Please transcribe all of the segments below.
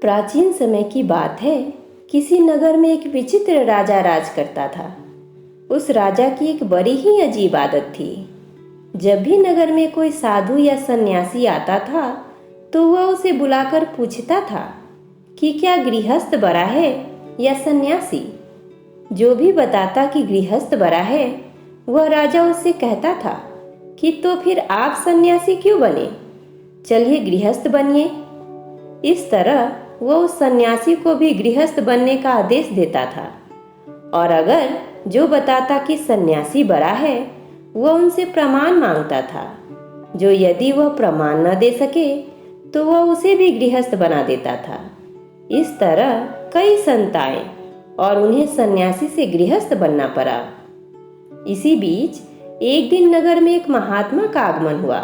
प्राचीन समय की बात है। किसी नगर में एक विचित्र राजा राज करता था। उस राजा की एक बड़ी ही अजीब आदत थी। जब भी नगर में कोई साधु या सन्यासी आता था तो वह उसे बुलाकर पूछता था कि क्या गृहस्थ बड़ा है या सन्यासी। जो भी बताता कि गृहस्थ बड़ा है, वह राजा उससे कहता था कि तो फिर आप सन्यासी क्यों बने, चलिए गृहस्थ बनिए। इस तरह वो उस सन्यासी को भी गृहस्थ बनने का आदेश देता था। और अगर जो बताता कि सन्यासी बड़ा है, वह उनसे प्रमाण मांगता था, जो यदि वह प्रमाण न दे सके तो वह उसे भी गृहस्थ बना देता था। इस तरह कई संत आए और उन्हें सन्यासी से गृहस्थ बनना पड़ा। इसी बीच एक दिन नगर में एक महात्मा का आगमन हुआ।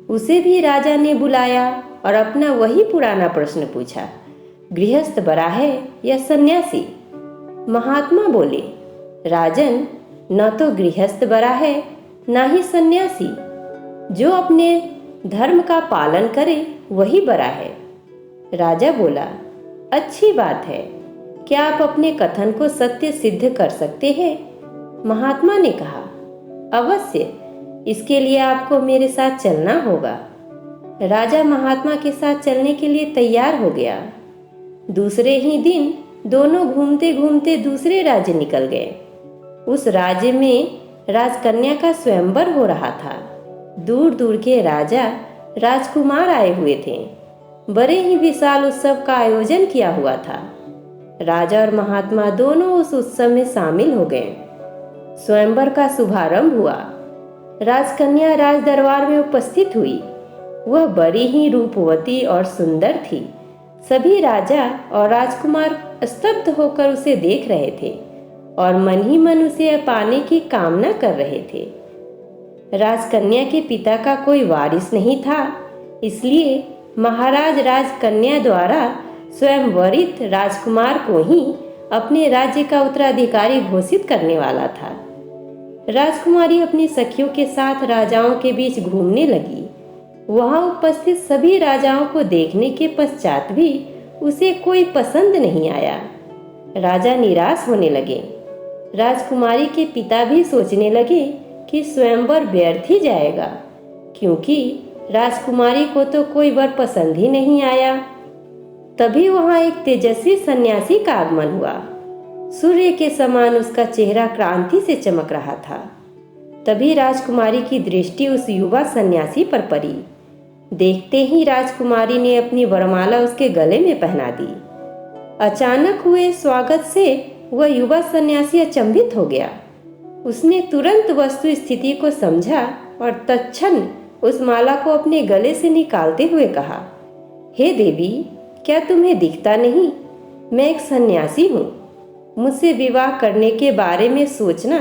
उसे भी राजा ने बुलाया और अपना वही पुराना प्रश्न पूछा, गृहस्थ बड़ा है या सन्यासी। महात्मा बोले, राजन, न तो गृहस्थ बड़ा है न ही सन्यासी। जो अपने धर्म का पालन करे वही बड़ा है। राजा बोला, अच्छी बात है, क्या आप अपने कथन को सत्य सिद्ध कर सकते हैं? महात्मा ने कहा, अवश्य, इसके लिए आपको मेरे साथ चलना होगा। राजा महात्मा के साथ चलने के लिए तैयार हो गया। दूसरे ही दिन दोनों घूमते घूमते दूसरे राज्य निकल गए। उस राज्य में राजकन्या का स्वयंवर हो रहा था। दूर दूर के राजा राजकुमार आए हुए थे। बड़े ही विशाल उत्सव का आयोजन किया हुआ था। राजा और महात्मा दोनों उस उत्सव में शामिल हो गए। स्वयंवर का शुभारंभ हुआ। राजकन्या राज दरबार में उपस्थित हुई। वह बड़ी ही रूपवती और सुंदर थी। सभी राजा और राजकुमार स्तब्ध होकर उसे देख रहे थे और मन ही मन उसे पाने की कामना कर रहे थे। राजकन्या के पिता का कोई वारिस नहीं था, इसलिए महाराज राजकन्या द्वारा स्वयं वरित राजकुमार को ही अपने राज्य का उत्तराधिकारी घोषित करने वाला था। राजकुमारी अपनी सखियों के साथ राजाओं के बीच घूमने लगी। वहां उपस्थित सभी राजाओं को देखने के पश्चात भी उसे कोई पसंद नहीं आया। राजा निराश होने लगे। राजकुमारी के पिता भी सोचने लगे कि स्वयंवर व्यर्थ ही जाएगा, क्योंकि राजकुमारी को तो कोई वर पसंद ही नहीं आया। तभी वहां एक तेजस्वी सन्यासी का आगमन हुआ। सूर्य के समान उसका चेहरा क्रांति से चमक रहा था। तभी राजकुमारी की दृष्टि उस युवा सन्यासी पर पड़ी। देखते ही राजकुमारी ने अपनी वरमाला उसके गले में पहना दी। अचानक हुए स्वागत से वह युवा सन्यासी अचंभित हो गया। उसने तुरंत वस्तु स्थिति को समझा और तत्क्षण उस माला को अपने गले से निकालते हुए कहा, हे देवी, क्या तुम्हें दिखता नहीं? मैं एक सन्यासी हूँ। मुझसे विवाह करने के बारे में सोचना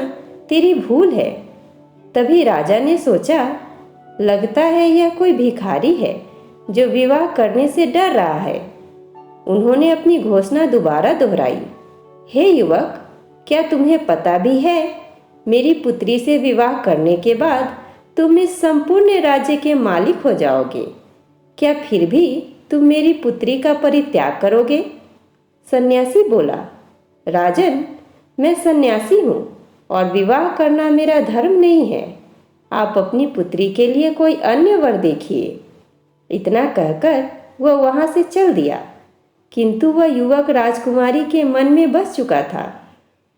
तेरी भूल है। तभी राजा ने सोचा, लगता है यह कोई भिखारी है जो विवाह करने से डर रहा है। उन्होंने अपनी घोषणा दोबारा दोहराई, हे युवक, क्या तुम्हें पता भी है, मेरी पुत्री से विवाह करने के बाद तुम इस संपूर्ण राज्य के मालिक हो जाओगे। क्या फिर भी तुम मेरी पुत्री का परित्याग करोगे? सन्यासी बोला, राजन, मैं सन्यासी हूँ और विवाह करना मेरा धर्म नहीं है। आप अपनी पुत्री के लिए कोई अन्य वर देखिए। इतना कहकर वह वहां से चल दिया। किंतु वह युवक राजकुमारी के मन में बस चुका था।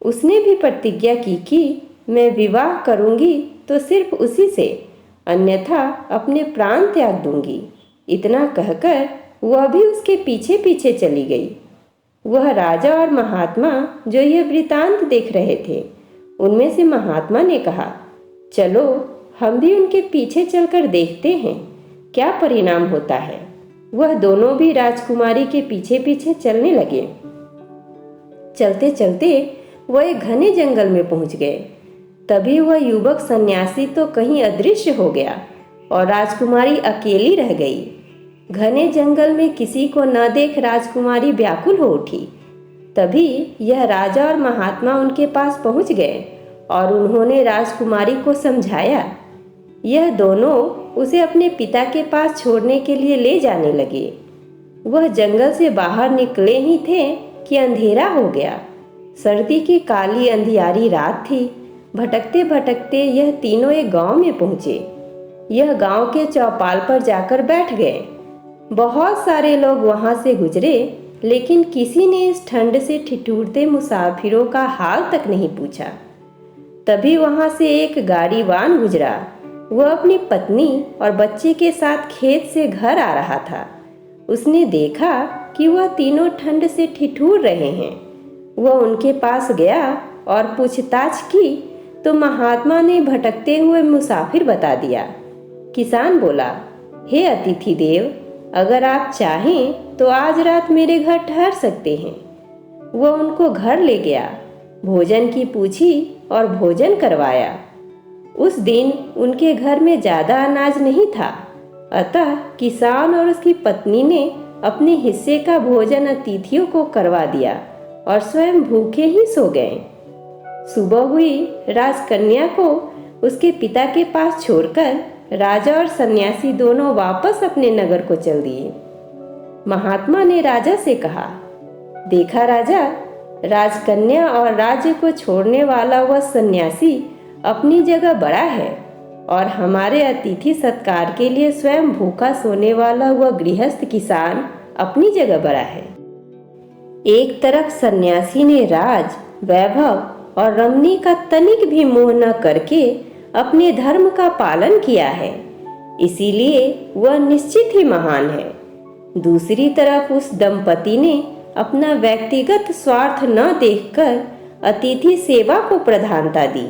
उसने भी प्रतिज्ञा की कि मैं विवाह करूंगी तो सिर्फ उसी से, अन्यथा अपने प्राण त्याग दूंगी। इतना कहकर वह भी उसके पीछे पीछे चली गई। वह राजा और महात्मा जो यह वृतांत देख रहे थे, उनमें से महात्मा ने कहा, चलो हम भी उनके पीछे चलकर देखते हैं क्या परिणाम होता है। वह दोनों भी राजकुमारी के पीछे पीछे चलने लगे। चलते चलते वह एक घने जंगल में पहुंच गए। तभी वह युवक सन्यासी तो कहीं अदृश्य हो गया और राजकुमारी अकेली रह गई। घने जंगल में किसी को न देख राजकुमारी व्याकुल हो उठी। तभी यह राजा और महात्मा उनके पास पहुंच गए और उन्होंने राजकुमारी को समझाया। यह दोनों उसे अपने पिता के पास छोड़ने के लिए ले जाने लगे। वह जंगल से बाहर निकले ही थे कि अंधेरा हो गया। सर्दी की काली अंधियारी रात थी। भटकते भटकते यह तीनों एक गांव में पहुंचे। यह गांव के चौपाल पर जाकर बैठ गए। बहुत सारे लोग वहां से गुजरे, लेकिन किसी ने इस ठंड से ठिठुरते मुसाफिरों का हाल तक नहीं पूछा। तभी वहां से एक गाड़ीवान गुजरा। वह अपनी पत्नी और बच्चे के साथ खेत से घर आ रहा था। उसने देखा कि वह तीनों ठंड से ठिठुर रहे हैं। वह उनके पास गया और पूछताछ की तो महात्मा ने भटकते हुए मुसाफिर बता दिया। किसान बोला, हे अतिथि देव, अगर आप चाहें तो आज रात मेरे घर ठहर सकते हैं। वह उनको घर ले गया, भोजन की पूछी और भोजन करवाया। उस दिन उनके घर में ज़्यादा अनाज नहीं था, अतः किसान और उसकी पत्नी ने अपने हिस्से का भोजन अतिथियों को करवा दिया और स्वयं भूखे ही सो गए। सुबह हुई। राजकन्या को उसके पिता के पास छोड़कर राजा और सन्यासी दोनों वापस अपने नगर को चल दिए। महात्मा ने राजा से कहा, देखा राजा, राजकन्या और राज्य को छोड़ने वाला वह सन्यासी अपनी जगह बड़ा है और हमारे अतिथि सत्कार के लिए स्वयं भूखा सोने वाला वह गृहस्थ किसान अपनी जगह बड़ा है। एक तरफ सन्यासी ने राज, वैभव और रमणी का तनिक भी मोह न करके अपने धर्म का पालन किया है, इसीलिए वह निश्चित ही महान है। दूसरी तरफ उस दंपति ने अपना व्यक्तिगत स्वार्थ न देखकर अतिथि सेवा को प्रधानता दी,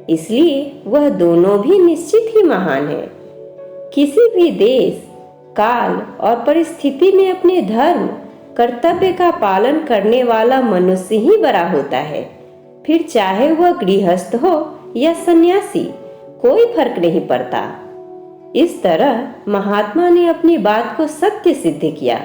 इसलिए वह दोनों भी निश्चित ही महान है। किसी भी देश, काल और परिस्थिति में अपने धर्म, कर्तव्य का पालन करने वाला मनुष्य ही बड़ा होता है। फिर चाहे वह गृहस्थ हो या सन्यासी, कोई फर्क नहीं पड़ता। इस तरह महात्मा ने अपनी बात को सत्य सिद्ध किया।